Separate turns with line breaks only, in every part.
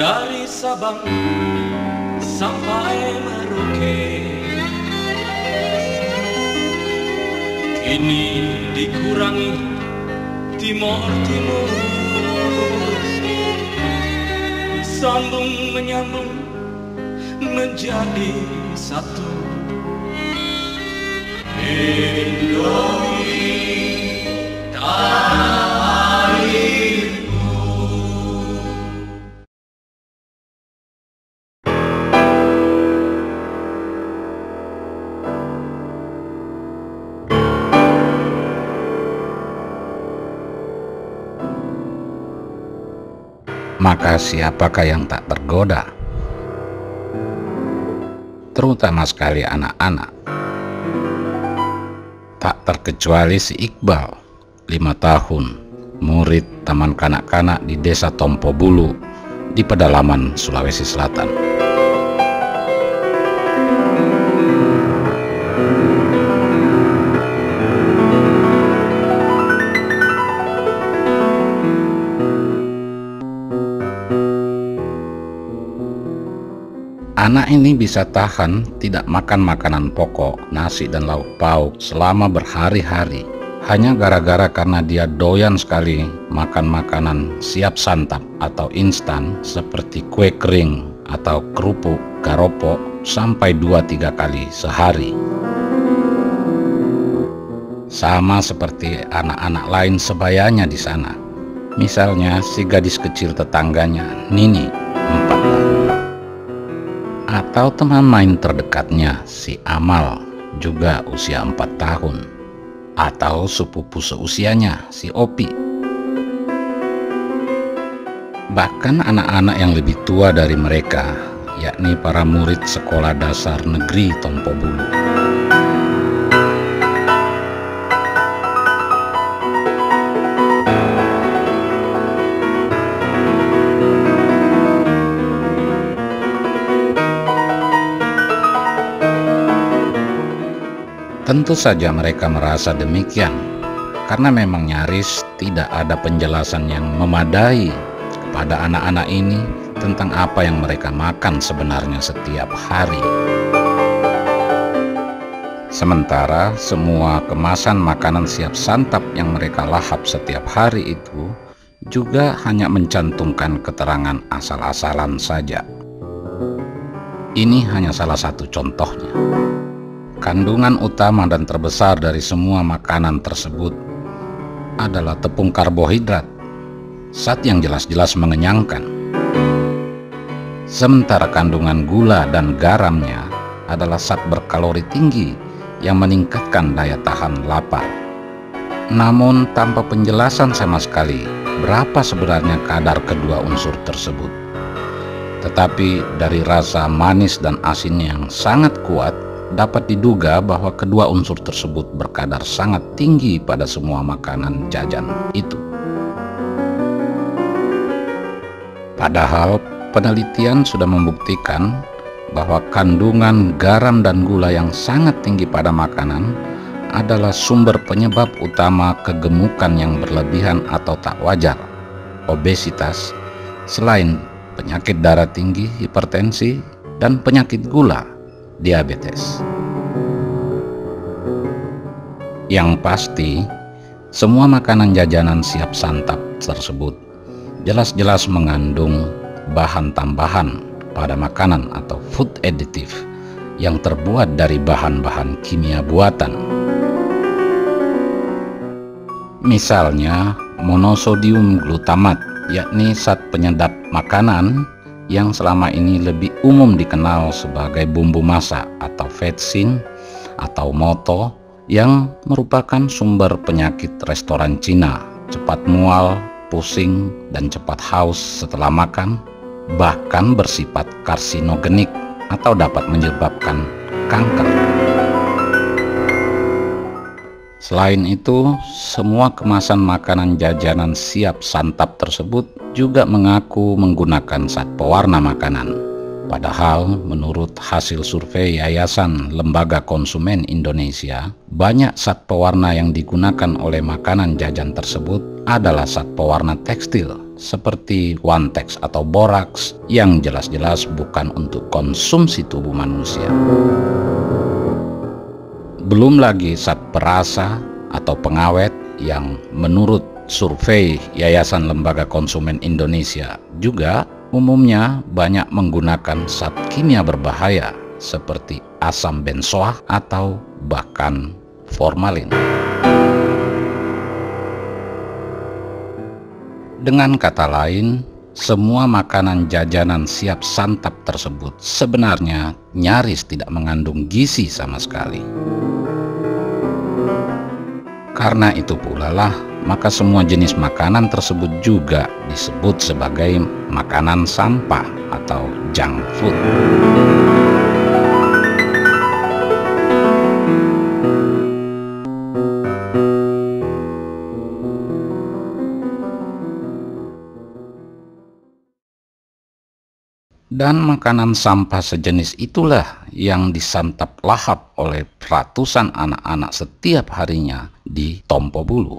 dari Sabang sampai Merauke. Ini dikurangi timur-timur, sambung menyambung menjadi satu. Indomie tanah airku.
Maka siapakah yang tak tergoda? Terutama sekali anak-anak. Tak terkecuali si Iqbal, 5 tahun, murid taman kanak-kanak di desa Tompobulu di pedalaman Sulawesi Selatan. Anak ini bisa tahan tidak makan makanan pokok, nasi dan lauk pauk selama berhari-hari hanya gara-gara karena dia doyan sekali makan makanan siap santap atau instan seperti kue kering atau kerupuk, garopo sampai 2-3 kali sehari. Sama seperti anak-anak lain sebayanya di sana. Misalnya si gadis kecil tetangganya, Nini, 4 tahun. Atau teman main terdekatnya, si Amal, juga usia 4 tahun. Atau sepupu seusianya, si Opi. Bahkan anak-anak yang lebih tua dari mereka, yakni para murid sekolah dasar negeri Tompobulu. Tentu saja mereka merasa demikian, karena memang nyaris tidak ada penjelasan yang memadai kepada anak-anak ini tentang apa yang mereka makan sebenarnya setiap hari. Sementara semua kemasan makanan siap santap yang mereka lahap setiap hari itu juga hanya mencantumkan keterangan asal-asalan saja. Ini hanya salah satu contohnya. Kandungan utama dan terbesar dari semua makanan tersebut adalah tepung karbohidrat, zat yang jelas-jelas mengenyangkan. Sementara kandungan gula dan garamnya adalah zat berkalori tinggi yang meningkatkan daya tahan lapar. Namun tanpa penjelasan sama sekali berapa sebenarnya kadar kedua unsur tersebut. Tetapi dari rasa manis dan asin yang sangat kuat, dapat diduga bahwa kedua unsur tersebut berkadar sangat tinggi pada semua makanan jajan itu. Padahal penelitian sudah membuktikan bahwa kandungan garam dan gula yang sangat tinggi pada makanan adalah sumber penyebab utama kegemukan yang berlebihan atau tak wajar, obesitas, selain penyakit darah tinggi, hipertensi, dan penyakit gula, diabetes. Yang pasti, semua makanan jajanan siap santap tersebut jelas-jelas mengandung bahan tambahan pada makanan atau food additive yang terbuat dari bahan-bahan kimia buatan. Misalnya monosodium glutamat, yakni zat penyedap makanan yang selama ini lebih umum dikenal sebagai bumbu masak atau vetsin atau moto, yang merupakan sumber penyakit restoran Cina, cepat mual, pusing, dan cepat haus setelah makan, bahkan bersifat karsinogenik atau dapat menyebabkan kanker. Selain itu, semua kemasan makanan jajanan siap santap tersebut juga mengaku menggunakan zat pewarna makanan. Padahal menurut hasil survei Yayasan Lembaga Konsumen Indonesia, banyak zat pewarna yang digunakan oleh makanan jajan tersebut adalah zat pewarna tekstil seperti Wantex atau boraks yang jelas-jelas bukan untuk konsumsi tubuh manusia. Belum lagi zat perasa atau pengawet yang menurut survei Yayasan Lembaga Konsumen Indonesia juga umumnya banyak menggunakan zat kimia berbahaya seperti asam benzoat atau bahkan formalin. Dengan kata lain, semua makanan jajanan siap santap tersebut sebenarnya nyaris tidak mengandung gizi sama sekali. Karena itu pula lah, maka semua jenis makanan tersebut juga disebut sebagai makanan sampah atau junk food. Dan makanan sampah sejenis itulah yang disantap lahap oleh ratusan anak-anak setiap harinya di Tompo Bulu.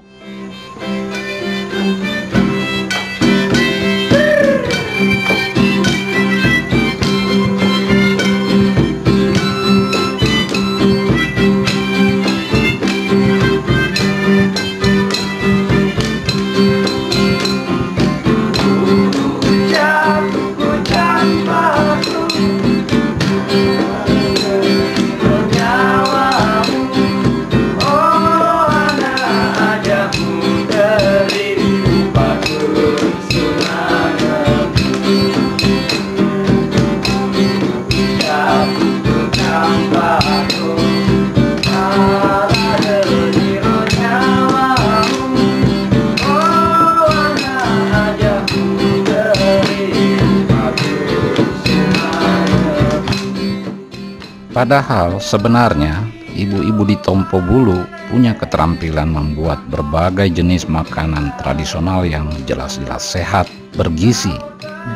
Padahal sebenarnya ibu-ibu di Tompo Bulu punya keterampilan membuat berbagai jenis makanan tradisional yang jelas-jelas sehat, bergizi,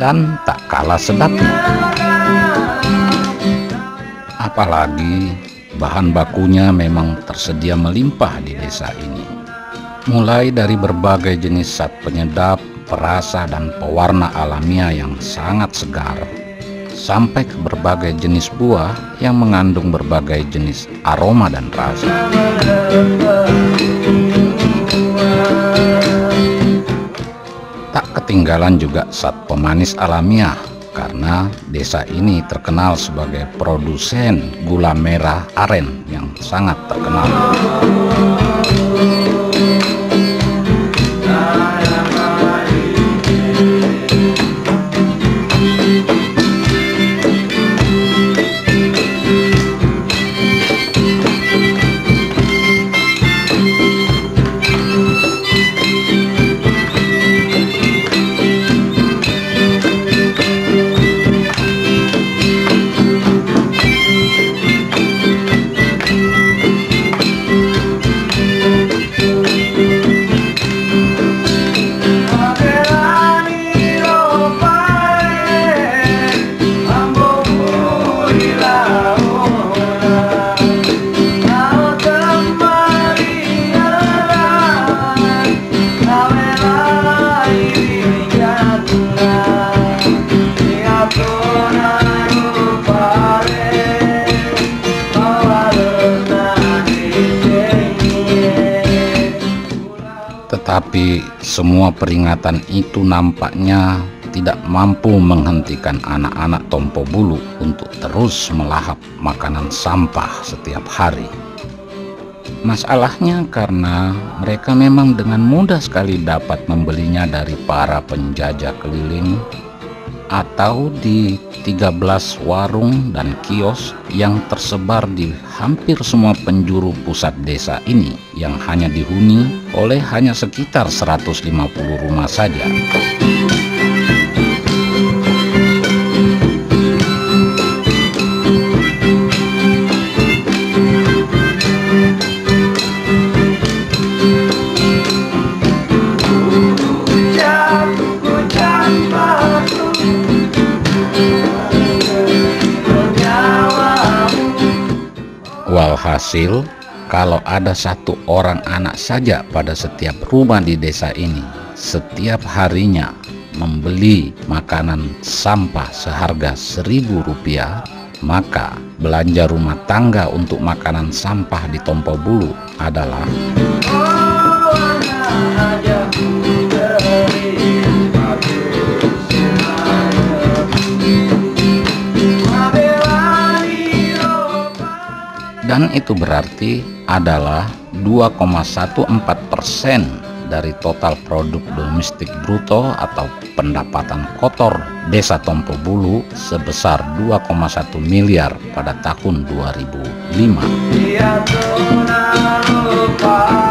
dan tak kalah sedapnya. Apalagi bahan bakunya memang tersedia melimpah di desa ini. Mulai dari berbagai jenis zat penyedap, perasa, dan pewarna alamiah yang sangat segar, sampai ke berbagai jenis buah yang mengandung berbagai jenis aroma dan rasa. Tak ketinggalan juga zat pemanis alamiah, karena desa ini terkenal sebagai produsen gula merah aren yang sangat terkenal. Tetapi semua peringatan itu nampaknya tidak mampu menghentikan anak-anak Tompo Bulu untuk terus melahap makanan sampah setiap hari. Masalahnya karena mereka memang dengan mudah sekali dapat membelinya dari para penjajah keliling atau di 13 warung dan kios yang tersebar di hampir semua penjuru pusat desa ini yang hanya dihuni oleh hanya sekitar 150 rumah saja. Walhasil, kalau ada satu orang anak saja pada setiap rumah di desa ini, setiap harinya membeli makanan sampah seharga Rp1.000, maka belanja rumah tangga untuk makanan sampah di Tompobulu adalah dan itu berarti adalah 2,14% dari total produk domestik bruto atau pendapatan kotor Desa Tompobulu sebesar 2,1 miliar pada tahun 2005.